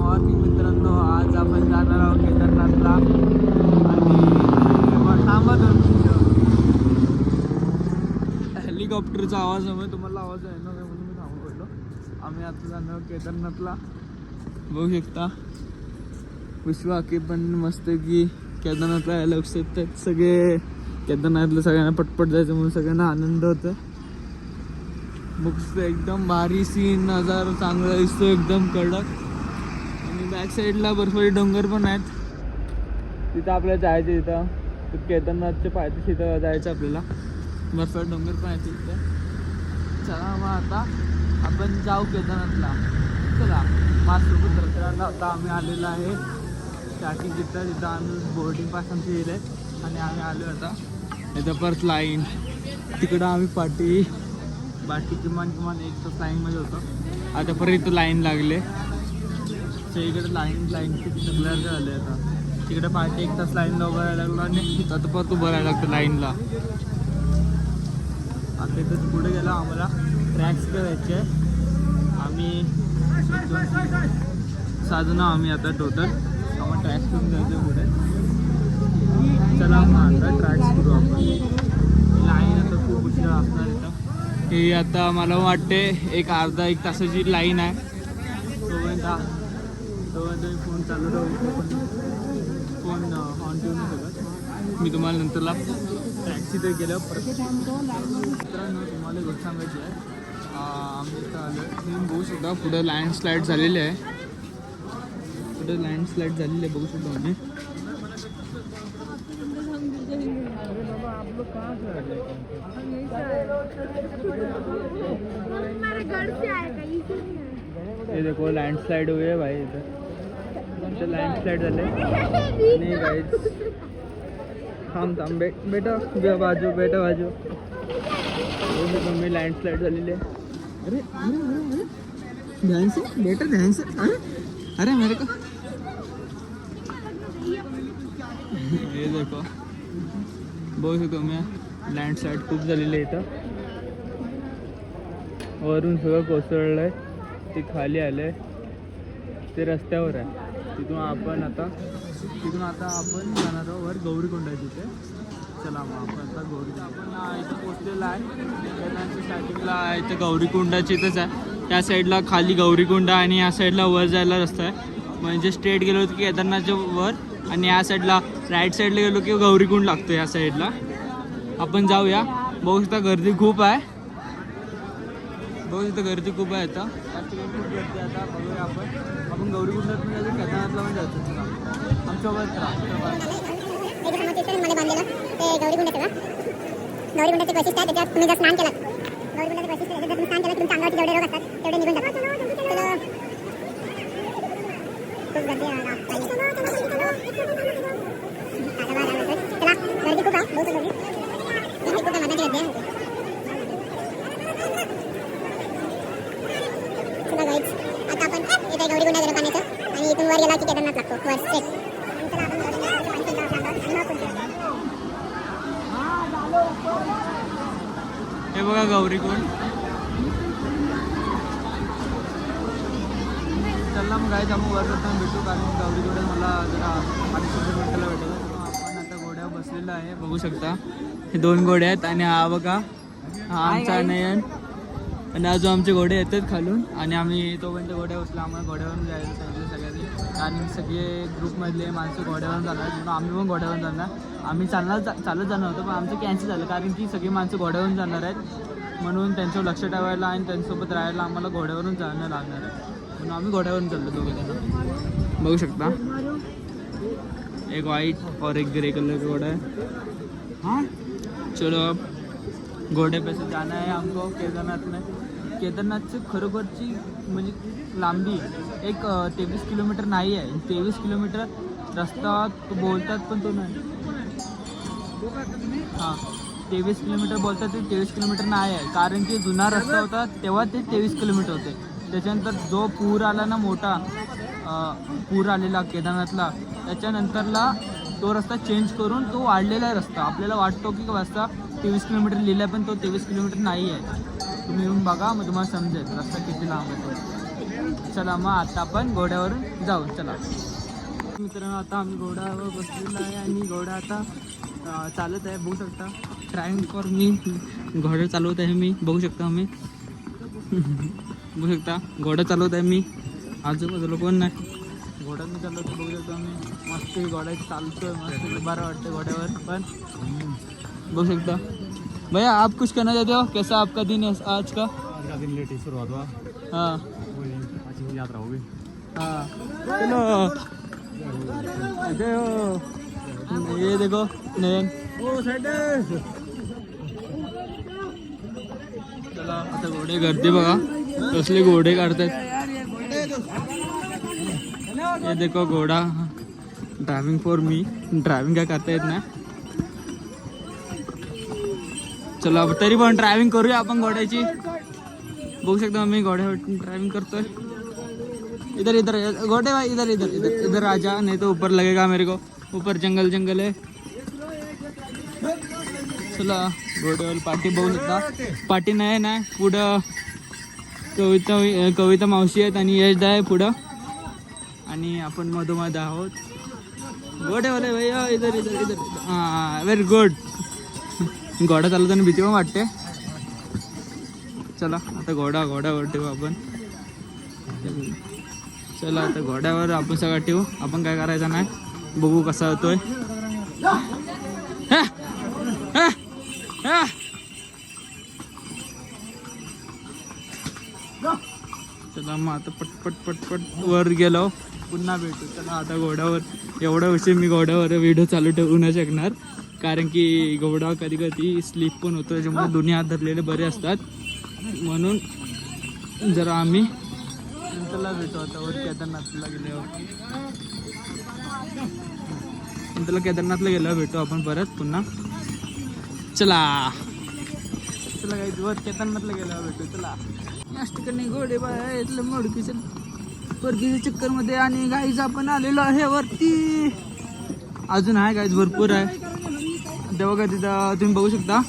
Morning मित्रांनो. आज आपण जाणार आहोत केदारनाथला आणि थांबा 2 मिनिटं. हेलिकॉप्टरचा आवाजामुळे तुम्हाला आवाज आहे ना म्हणून मी थांबून पडलो. आम्ही आता जाणार आहोत केदारनाथला. बघू शकता विश्वाकी पण मस्त की केदारनाथला यायला उत्सुक आहेत सगळे. केदारनाथला सगळ्यांना पटपट जायचं म्हणून सगळ्यांना आनंद होतो. बुक्स एकदम भारी सीन नजारा चांगला दिसतो एकदम कडक. आणि बॅक साईडला बर्फाची डोंगर पण आहेत. तिथं आपल्याला जायचं. तिथं केदारनाथच्या पायथ्याशी तिथं जायचं आपल्याला. बर्फाचे डोंगर पण आहेत तिथं. चला मग आता आपण जाऊ केदारनाथला. चला 5 रुपये दर्शनाला आता आम्ही आलेलो आहे. स्टार्टिंग तिथं आम्ही बोर्डिंग पास आमची येईल आहे आणि आम्ही आलो आता. इथं परत लाईन तिकडं आम्ही पाठी किमान 1 तास लाईनमध्ये होतो. आता परत इथं लाईन लागले. इकडे लाईन किती सगळ्याचं झाले. आता तिकडे पाठी 1 तास लाईनला उभं राहायला लागलो आणि आता परत उभं राहायला लागतं लाईनला. आता इथं पुढे गेला आम्हाला ट्रॅक्स करायचे आहे. आम्ही 6 जण आम्ही आता टोटल आम्हाला ट्रॅक्स करून जायचं पुढे. चला मग आता ट्रॅक्स करू आपण. लाईन आता खूप उशिरा असणार इथं. ही आता मला वाटते एक अर्धा 1 तासाची लाईन आहे. तोपर्यंत मी फोन चालू राहू. फोन ऑन ठेवून सगळं मी तुम्हाला नंतरला टॅक्सी तर गेलं परत. मित्रांनो तुम्हाला गोष्ट सांगायची आहे. आम्ही इथं आलो तुम्ही बघू शकता. पुढे लँडस्लाईड झालेले आहे. बघू शकता आम्ही. ये देखो लँडस्लाईड हुई है भाई. इधर लँडस्लाईड झाले आणि गाईज थांब बेटा बाजू मी लँडस्लाईड झालेली आहे. अरे ध्यान से बेटा ध्यान से. अरे मेरे को हे देखो बघू शकतो मी. लँडस्लाईड खूप झालेली आहे इथं. वरून सगळं कोसळलं आहे. ते खाली आलं आहे. ते रस्त्यावर आहे. तिथून आता आपण जाणार आहोत वर गौरीकुंड आहे तिथे. चला मग आपण आता गौरीकुंड आपण इथं पोचलेलं आहे. केदारनाथच्या स्टार्टिंगला इथं गौरीकुंडाची इथंच आहे. त्या साईडला खाली गौरीकुंड आणि या साईडला वर जायला रस्ता आहे. म्हणजे स्ट्रेट गेलो की केदारनाथच्या वर आणि या साईडला राईट साईडला गेलो की गौरीकुंड लागतो. या साईडला आपण जाऊया. बघू शकता गर्दी खूप आहे. आता खूप गर्दी आहे. आता बघूया आपण गौरीकुंडात पण जायचं केदारनाथला पण जायचं. आमच्यासोबत गौरीकुंडाचे वैशिष्ट्य आहे त्याच्यात तुम्ही जर स्नान केलं गौरीकुंडाचे वैशिष्ट्य जर तुम्ही स्नान केलं तुमच्या अंगावरती जेवढे रोग असतात तेवढे निघून जातात. खूप गर्दी आहे. गर्दी खूप आहे. बहुत गर्दी खूप आहे. गर्दी आहे. चला गाईज आता आपण इथे गौरीकुंडा गेलो पाण्याचं आणि इथून वर गेला की केदारनाथ लागतो वर स्ट्रेट. हे बघा गौरीकुंड. चला मग गाईज आपण वर जाताना भेटू. कारण गौरीकुंडात मला जरा 500 मिनिटाला भेटलं. आपण आता घोड्यावर बसलेलं आहे. बघू शकता हे 2 घोडे आहेत आणि हा बघा हा आमचा नयन आणि आज आमचे घोडे येतात खालून आणि आम्ही तोपर्यंत घोड्यावर बसलो. आम्हाला घोड्यावरून जायचं सांगितलं सगळ्यांनी. आणि सगळे ग्रुपमधले माणसं घोड्यावरून जाणार म्हणून आम्ही पण घोड्यावरून जाणार. आम्ही चालत जाणार होतो पण आमचं कॅन्सल झालं कारण की सगळी माणसं घोड्यावरून जाणार आहेत. म्हणून त्यांच्यावर लक्ष ठेवायला आणि त्यांच्यासोबत राहायला आम्हाला घोड्यावरून जाणं लागणार आहे. म्हणून आम्ही घोड्यावरून चाललो 2 जण. बघू शकता एक व्हाईट और एक ग्रे कलर का घोड़ा है. हाँ चलो घोड़े पे से जाना है हमको केदारनाथ में. केदारनाथची खरोखरची म्हणजे लांबी एक 23 किलोमीटर नाही आहे. 23 किलोमीटर रस्ता तो बोलतात पण तो नाही. हां 23 किलोमीटर बोलतात ते 23 किलोमीटर नाही आहे. कारण की जुना रस्ता होता तेव्हा ते 23 किलोमीटर होते. त्याच्यानंतर जो पूर आला ना मोठा पूर आलेला केदारनाथला त्याच्यानंतरला तो रस्ता चेंज करून तो वाढलेला रस्ता. आपल्याला वाटतो की रस्ता 23 किलोमीटर लिहिला आहे पण तो 23 किलोमीटर नाही आहे. तुम्ही येऊन बघा मग तुम्हाला समजेल रस्ता किती लांब आहे. चला मग आता आपण घोड्यावरून जाऊ. चला मित्रांनो, आता आम्ही घोड्यावर बसलेलो आहे आणि घोडा आता चालत आहे. बघू शकता ड्रायव्हिंग फॉर मी, घोडा चालवत आहे मी. बघू शकता आम्ही बघू शकता घोडा चालवत आहे मी. आजूबाजूला कोण नाही, घोडा मी चालवतो. बघू शकतो आम्ही मस्त घोडा चालतोय, मस्त बरं वाटतं घोड्यावर पण. बघू शकता भैया, आप कुछ कहना चाहते हो? कैसा आपका दिन है आज का? दिन लेट ही शुरुआत हुआ। हाँ अच्छी यात्रा होगी। हाँ चलो। अरे ओ, ये देखो नयन, चला आता घोडे गर्दी बघा कसले घोडे काढतात. ये देखो घोडा, ड्रायव्हिंग फॉर मी. ड्रायव्हिंग काय करता येत ना. चला तरी पण ड्रायव्हिंग करूया आपण घोड्याची. बघू शकता मी घोड्यावर ड्रायव्हिंग करतोय. इधर इधर घोड़े भाई, इधर इधर इधर इधर आ जा, नहीं तो ऊपर लगेगा मेरे को. ऊपर जंगल जंगल है. चला घोड्यावर पाठी बघू शकता. पाठी नाही ना, पुढं कविता मावशी आहेत आणि यशदा आहे पुढं, आणि आपण मधोमध आहोत. घोडेवाले भैया इधर इधर इधर. हां व्हेरी गुड. घोडा चालवताना भीती पण वाटते. चला आता घोड्यावर ठेवू आपण. चला आता घोड्यावर आपण सगळं ठेवू. आपण काय करायचं नाही, बघू कसा होतोय. चला मग आता पटपट पटपट वर गेलो, पुन्हा भेटू. चला आता घोड्यावर, एवढा विषय मी घोड्यावर व्हिडिओ चालू ठेवू नाही शकणार, कारण की घोडा कधी कधी स्लिप पण होतो. त्याच्यामुळे दोन्ही हात धरलेले बरे असतात, म्हणून जरा आम्ही नंतरला भेटू. आता वर केदारनाथला गेल्यावर, नंतरला केदारनाथला गेल्यावर भेटू आपण परत पुन्हा. चला चला काही वर केदारनाथला गेल्यावर भेटू. चला याच ठिकाणी घोडे बाय इथलं मोडकीच्या चक्करमध्ये, आणि गाईज आपण आलेलो आहे वरती. अजून आहे गाईज भरपूर आहे. तेव्हा का तिथं तुम्ही बघू शकता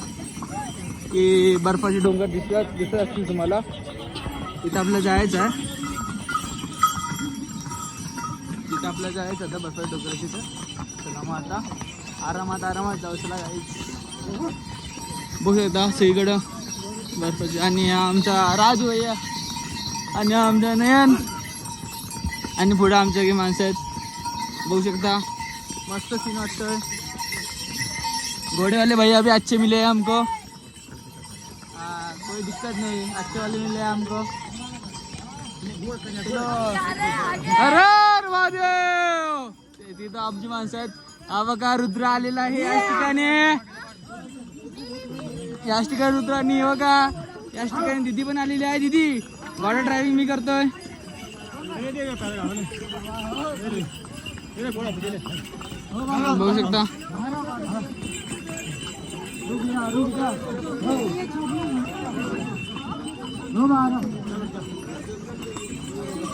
की बर्फाचे डोंगर दिसत असतील तुम्हाला. तिथं आपल्याला जायचं आहे, तिथं आपल्याला जायचं आता बर्फाच्या डोंगर तिथं. चला मग आता आरामात जाऊ. चला गाईज बघू शकता सगळीकडं बर्फाचे. आणि आमचा राजू भैया आणि आमचा नयन, आणि पुढे आमच्या काही माणसं आहेत. बघू शकता मस्त सीन वाटतोय. घोड़े वाले भैया भी अच्छे मिले हैं हमको. कोई दिक्कत नहीं, अच्छे वाले मिले हैं हमको. अरे महादेव, तिथं आमची माणसं आहेत. हा बघा रुद्र आलेला आहे याच ठिकाणी. रुद्र आणि बघा याच ठिकाणी दिदी पण आलेली आहे. दिदी घोडा ड्रायव्हिंग मी करतोय. बघू शकता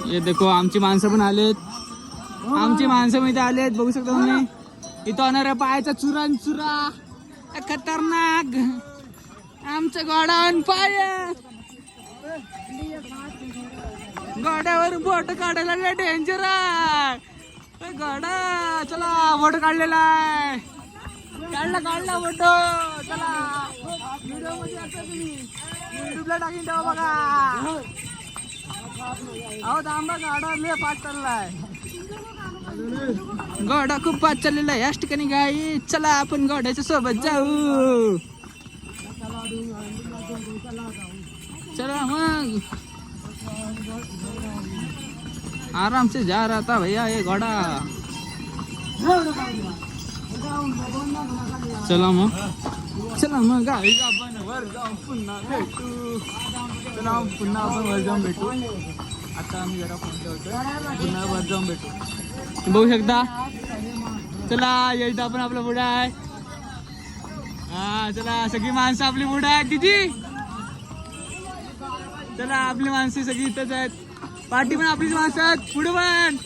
ये देखो आमची माणसं पण आलेत. आमची माणसं पण इथे आलेत. बघू शकता तुम्ही. इथं होणार पायाचा चुरा खतरनाक. आमचा घोडा ऑन फायर. घोड्यावर बोट काढायला डेंजर आहे घोडा. चला बोट काढलेला आहे. काढला फोटो. चला व्हिडिओ मध्ये आता तुम्ही युट्यूबला टाकीन तेव्हा बघा. अहो थांबा, गाडा लय फास्ट चाललाय. घोडा खूप फास्ट चाललेला आहे याच ठिकाणी गाई. चला आपण घोड्याच्या सोबत जाऊ. चला मग आराम से जा रहा था भैया ये घोड़ा. चला मग गाईज आपण वर जाऊन पुन्हा भेटू. चला पुन्हा आपण वर जाऊन भेटू. आता आम्ही जरा फोन ठेवतो, पुन्हा वर जाऊन भेटू. बघू शकता. चला येईल आपण आपला पुढे आहे. हा चला सगळी माणसं आपली पुढे आहेत. दिदी चला आपली माणसं सगळी इथंच आहेत. पाठी पण आपलीच माणसं आहेत. पुढे पण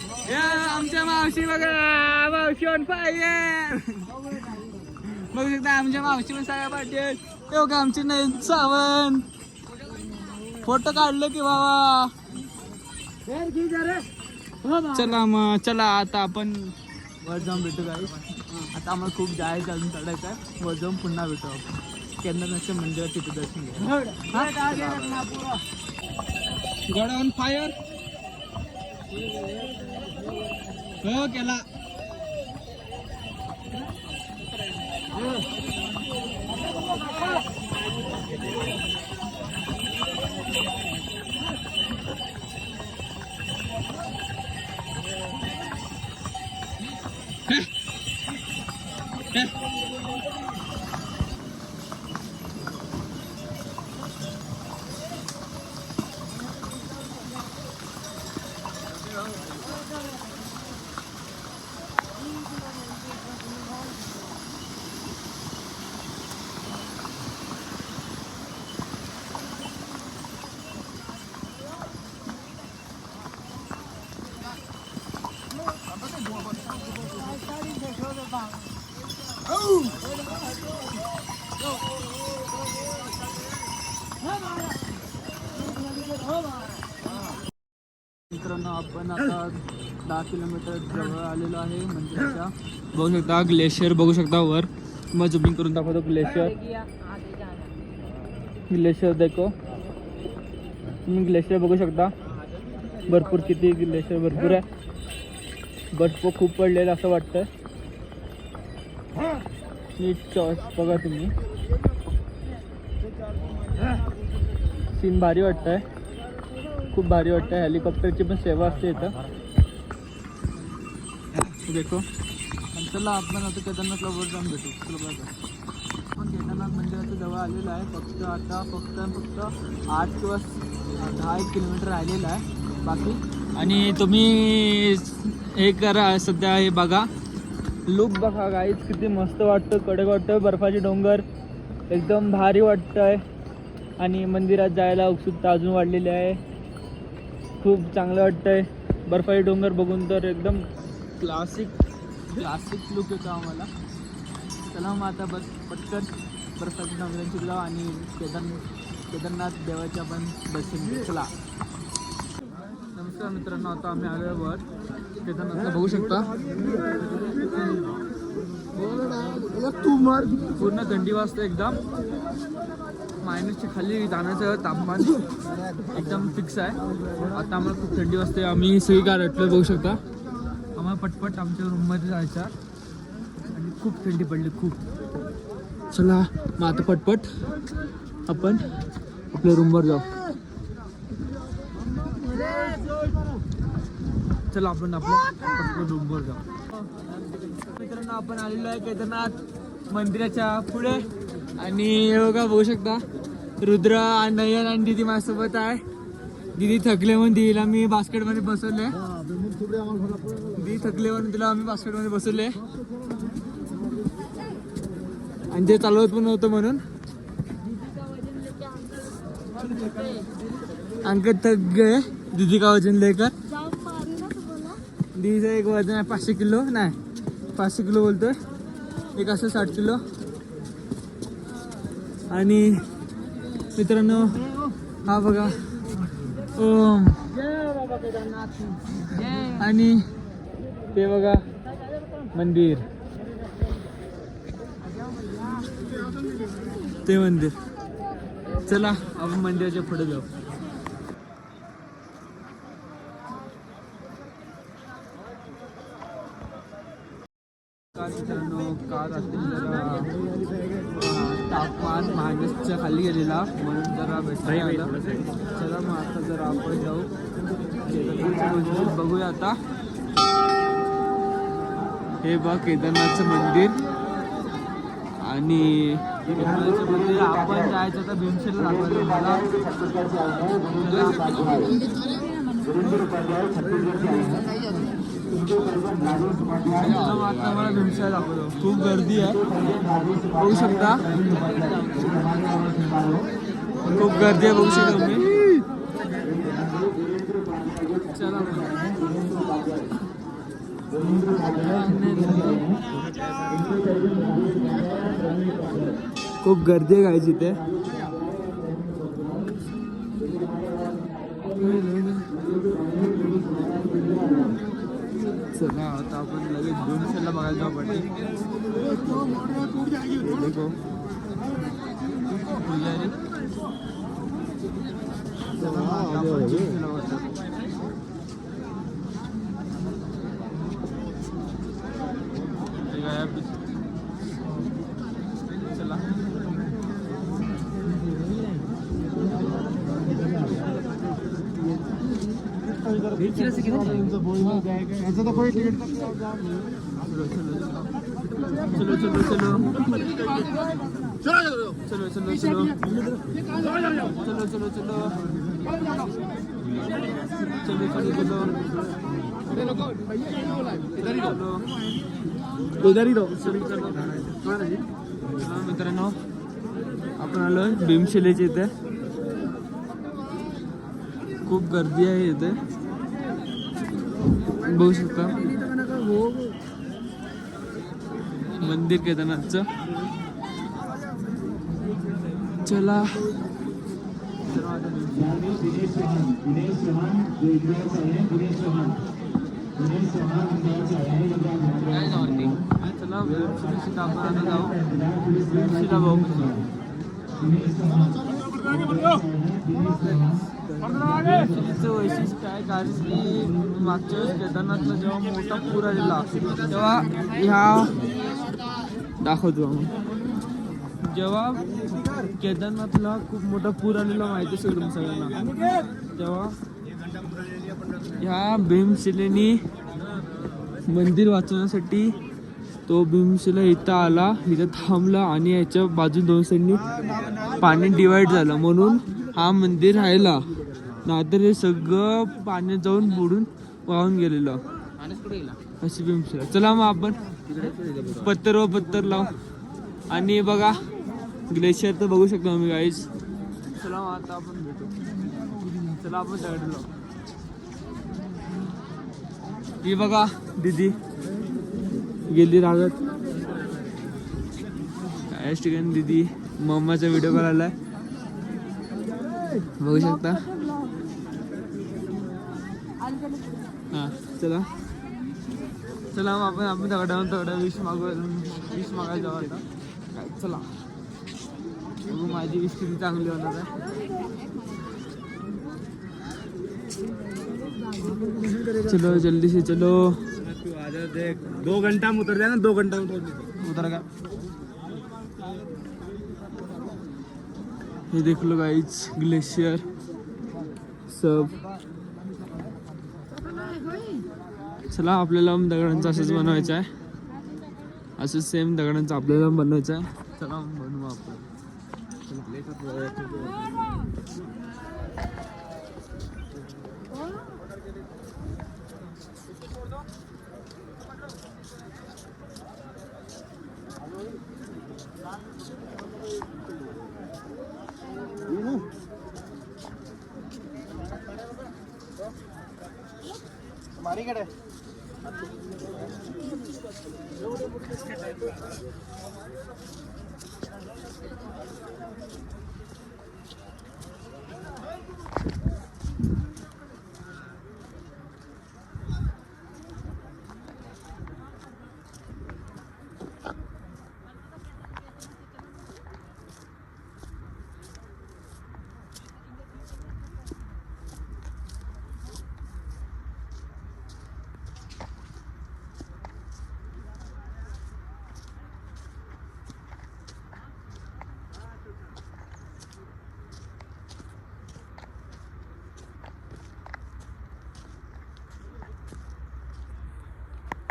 आमच्या मावशी बघा. मावशी ऑन फायर. बघू शकता आमच्या मावशी पण सगळ्या पाठी आहेत. ते बघा आमचे नयन सावंत. फोटो काढले की बाबा. चला मग चला आता आपण वर जाऊन भेटू गाईस. आता आम्हाला खूप जायचं अजून चढायचं आहे. वर जाऊन पुन्हा भेटू आपण केदारनाथच्या मंदिरात तिथे दर्शन घ्या. गड ऑन फायर हो केला. मित्रांनो आपण आता 10 किलोमीटर जवळ आलेलो आहे मंदिराच्या. बघू शकता ग्लेशियर बघू शकता वर. मग झुमिंग करून दाखवतो ग्लेशियर देखो. तुम्ही ग्लेशियर बघू शकता. भरपूर किती ग्लेशियर भरपूर आहे. बर्फ खूप पडलेलं असं वाटतं. नीट चॉईस बघा तुम्ही. सीन भारी वाटतंय. खूप भारी वाटतंय. हेलिकॉप्टरची पण सेवा असते इथं देखो. चला आपण आता केदारनाथला वर जाऊन भेटू. चला बघा आपण केदारनाथ मंदिराच्या जवळ आलेलं आहे. फक्त 8 किंवा 10 किलोमीटर राहिलेलं आहे बाकी. आणि तुम्ही हे करा सध्या हे बघा लुक बघा गाईज किती मस्त वाटतं. कडक वाटतं. बर्फाचे डोंगर एकदम भारी वाटतंय. आणि मंदिरात जायला उत्सुकता अजून वाढलेली आहे. खूप चांगलं वाटतंय. बर्फाचे डोंगर बघून तर एकदम क्लासिक लुक येतो आम्हाला. चला मग आता पटकन बर्फाच्या डोंगरांची जाऊ आणि केदारनाथ देवाचे आपण दर्शन घेऊ. चला. नमस्कार मित्रांनो, आता आम्ही आलो वर केदारनाथला बघू शकता. पूर्ण थंडी वाजते. एकदम मायनसच्या खाली जाण्याचं तापमान एकदम फिक्स आहे. आता आम्हाला खूप थंडी वाजते. आम्ही सगळी कार अटलो बघू शकता. आम्हाला पटपट आमच्या रूममध्ये जायचं आणि खूप थंडी पडली खूप. चला मग आता पटपट आपण आपल्या रूमवर जाऊ. चला आपण आपल्या पटपट रूमवर जाऊ. मित्रांनो आपण आलेलो आहे केदारनाथ मंदिराच्या पुढे. आणि हे बघा बघू शकता रुद्र आणि नयन आणि दिदी माझ्यासोबत आहे. दिदी थकले म्हणून दिदीला मी बास्केटमध्ये बसवले. दिदी थकले म्हणून तिला आम्ही बास्केटमध्ये बसवले. आणि ते चालवत पण नव्हतं म्हणून अंकल थक गए. दीदी का वजन लेकर. दीदीचं एक वजन आहे 500 किलो. नाही 500 किलो बोलतोय. एक असं 60 किलो. आणि मित्रांनो हा बघा ओम. आणि ते बघा मंदिर. ते मंदिर. चला आपण मंदिराच्या पुढे जाऊ. मित्रांनो काल रात्री जरा तापमान मायनसच्या खाली गेलेला म्हणून जरा भेटायला आलं. चला मग आता जरा आपण जाऊ केदारनाथचं मंदिर बघूया. आता हे बघ केदारनाथचं मंदिर. आणि केदारनाथचं मंदिर आपण जायचं तर भीमशेरला दाखवायचं मला. आता मला भीमशेर दाखवतो. खूप गर्दी आहे बघू शकता. खूप गर्दी आहे बघू शकता तुम्ही. चला खूप गर्दी आहे गायची इथे. राजावाटी देखो पुजारी चला मग आता आपण चिंचला होतो. चला ऐसा तो कोई टिकट चलो चलो चलो चलो चलो चलो चलो चलो चलो चलो चलो इधर ही रहो. मित्रांनो आपण आलो भीमशिलेच्या इथे. खूप गर्दी आहे इथे बघू शकता. मंदिर केदारनाथचं. चला चला भीमशिला आपण आता जाऊ. भीमशिला भाऊ भीमशिलेचं वैशिष्ट्य आहे कारण की मागच्या वेळेस केदारनाथला जेव्हा मोठा पूर आलेला तेव्हा ह्या दाखवतो आम्ही. जेव्हा केदारनाथला खूप मोठा पूर आलेला माहिती असेल तुम्ही सगळ्यांना, तेव्हा ह्या भीमशिलेनी मंदिर वाचवण्यासाठी तो भीमशिला इथं आला, इथं थांबला आणि याच्या बाजू दोन साईडनी पाणी डिवाइड झालं म्हणून हा मंदिर राहिला. नाहीतर हे सगळं पाण्यात जाऊन बुडून वाहून गेलेलं अशी भीमशिला. चला मग आपण पत्तर लावू. आणि बघा ग्लेशियर तर बघू शकतो आम्ही गाईज. चला मग आता आपण भेटू. चला आपण दगड लावू. ही बघा दीदी गेली रागत. याच ठिकाणी दीदी मम्माचा व्हिडिओ कॉल आलाय बघू शकता. हा चला चला मग आपण दगडा विष मागायला जाऊ आता. काय चला बघू माझी विष किती चांगली होणार आहे. चलो जल्दी से चलो. 2 घंटा में उतर जाना. 2 घंटा में उतर का हे देख लो गाइस ग्लेशियर सब. चला आपल्याला दगडांचं असंच बनवायचं आहे. असं सेम दगडांचं आपल्याला बनवायचं आहे. चला बनवू आपण. मारीकडे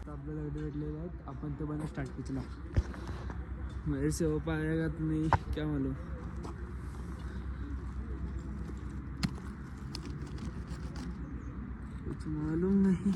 आपल्याला व्हिडिओ भेटलेले आहेत. आपण ते बनवून स्टार्ट केला. मेरे से हो पाएगा तो नहीं क्या मालूम. कुछ मालूम नहीं.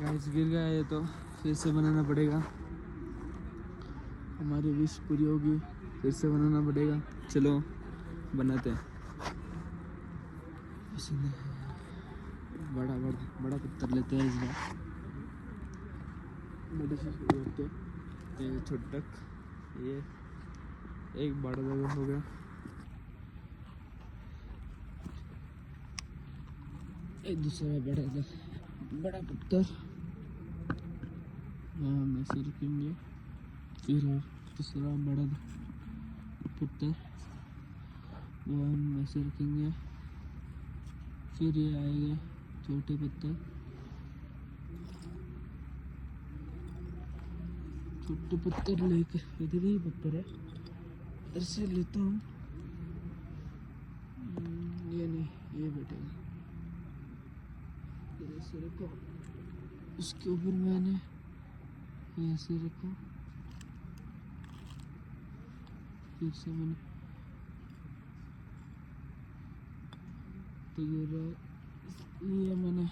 गाइस गिर गया ये तो फिर से बनाना पड़ेगा। हमारी विश पूरी होगी, फिर से बनाना पड़ेगा। चलो बनाते हैं। बड़ा बड़ा बड़ा पत्थर लेते हैं इस बार, बड़े से शुरू करते हैं। ये छोटा तक ये एक बड़ा जगह हो गया, एक दूसरा बड़ा पत्थर वहाँ हम ऐसे रखेंगे। फिर दूसरा बड़ा पत्थर वो हम ऐसे रखेंगे। फिर ये आएगा छोटे पत्थर, छोटे पत्थर लेकर इधर ही पत्थर है, इधर से लेता हूँ। ये नहीं, ये बैठेगा, इधर से रखो। उसके ऊपर मैंने ये ऐसे रखा, फिर से मैंने तो ये मैंने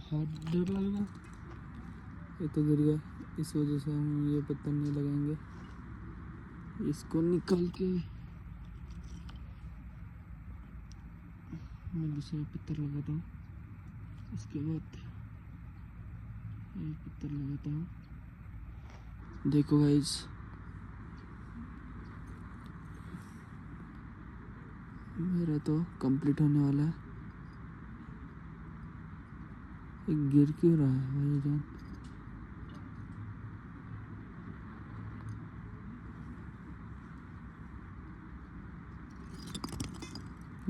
बहुत डर लगेगा। ये तो गिर गया, इस वजह से हम ये पत्थर नहीं लगाएंगे। इसको निकाल के मैं दूसरा पत्थर लगाता हूँ, उसके बाद ये पत्थर लगाता हूँ। देखो गाइस, मेरा तो कंप्लीट होने वाला है। गिर क्यों रहा है भाई जान?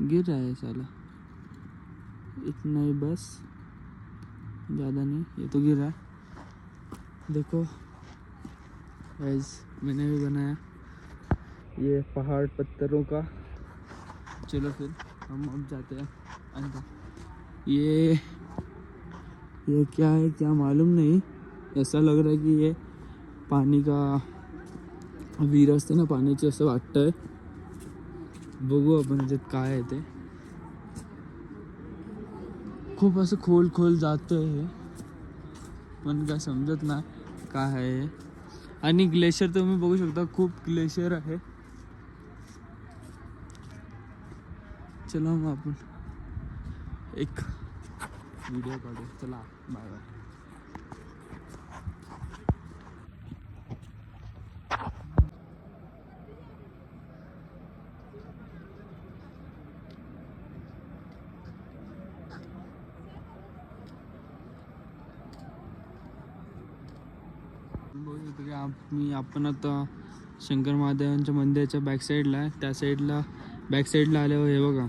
गिर रहा है साला, इतना ही बस, ज़्यादा नहीं। ये तो गिर रहा है। देखो गाइस, मैंने भी बनाया ये पहाड़ पत्थरों का। चलो फिर हम अब जाते हैं अंदर। ये क्या है क्या मालूम नहीं, ऐसा लग रहा है कि ये पाणी का विहीर असते ना, पाण्याची असं वाटतंय। बघू आपण याच्यात काय आहे ते। खूप असं खोल जातंय हे, पण काय समजत ना काय आहे हे। आणि ग्लेशियर तुम्ही बघू शकता, खूप ग्लेशियर आहे। चलो मग आपण एक व्हिडिओ काढू। चला बाय बाय। आपण आता शंकर महादेवांच्या मंदिराच्या बॅक साईडला आहे। त्या साईडला बॅक साईडला आल्यावर हे बघा,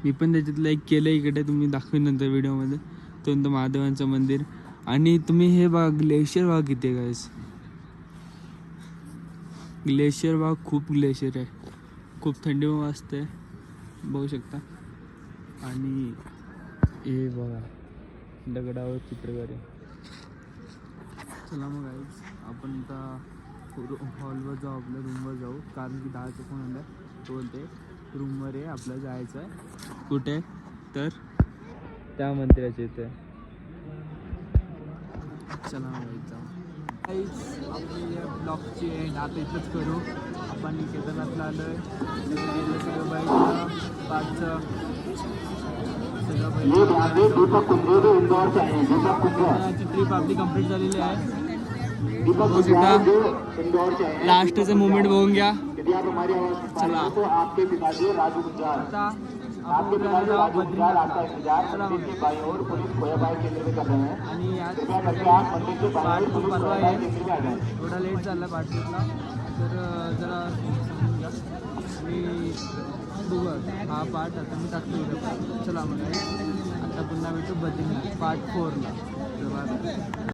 मी पण त्याच्यातलं एक केलं इकडे, तुम्ही दाखवेन नंतर व्हिडिओमध्ये। तो महादेवांचं मंदिर, आणि तुम्ही हे बघा ग्लेशियर बघा किती आहे गाइस। ग्लेशियर बघा, खूप ग्लेशियर आहे, खूप थंडी वाजते बघू शकता। आणि हे बघा दगडावर चित्रकार आहे। चला मग गाइस, आपण आता हॉलवर जाऊ, आपल्या रूमवर जाऊ, कारण की 10चा फोन आला। तो बोलते रूमवर आहे, आपल्याला जायचं आहे। कुठे तर त्या मंदिराच्या इथे। चला मग जाऊ गाइस, आपली या ब्लॉगची एंड आता इथंच करू। आपण केदारनाथला आलो आहे, सगळं बाईकचं पाचचं सगळं बाईकची ट्रिप आपली कंप्लीट झालेली आहे। लास्टचं मोमेंट बघून घ्या। चला आता आपण बद्रीनाथला। चला आणि आज पार्ट परवा आहे, थोडा लेट झाला पार्ट शूटला, तर जरा समजून घ्या। आणि बघू हा पार्ट आता मी टाकतो उद्या. चला मग आता पुन्हा भेटू बद्रीनाथ पार्ट 4ला.